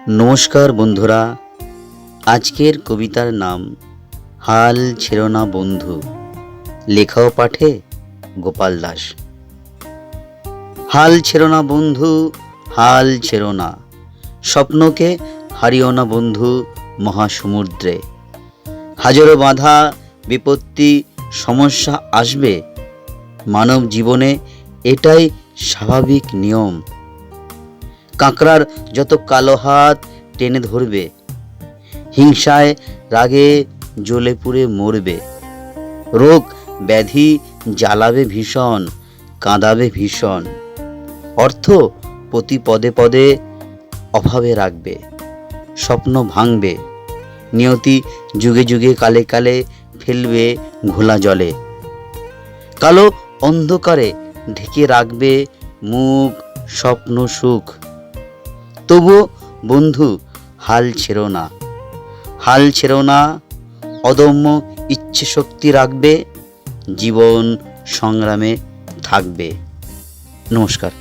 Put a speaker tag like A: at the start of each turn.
A: নমস্কার বন্ধুরা, আজকের কবিতার নাম হাল ছেড়ো না বন্ধু। লেখা ও পাঠে গোপাল দাস। হাল ছেড়ো না বন্ধু, হাল ছেড়ো না, স্বপ্নকে হারিও না বন্ধু মহাসমুদ্রে। হাজারো বাধা বিপত্তি সমস্যা আসবে, মানব জীবনে এটাই স্বাভাবিক নিয়ম। কাঁকড়ার যত কালো হাত টেনে ধরবে, হিংসায় রাগে জ্বলে পুড়ে মরবে। রোগ ব্যাধি জ্বালাবে ভীষণ, কাঁদাবে ভীষণ। অর্থ প্রতি পদে পদে অভাবে রাখবে, স্বপ্ন ভাঙবে। নিয়তি যুগে যুগে কালে কালে ফেলবে ঘোলা জলে। কালো অন্ধকারে ঢেকে রাখবে মুখ, স্বপ্ন সুখ। তবুও বন্ধু হাল ছেড়ো না, হাল ছেড়ো না। অদম্য ইচ্ছে শক্তি রাখবে, জীবন সংগ্রামে থাকবে। নমস্কার।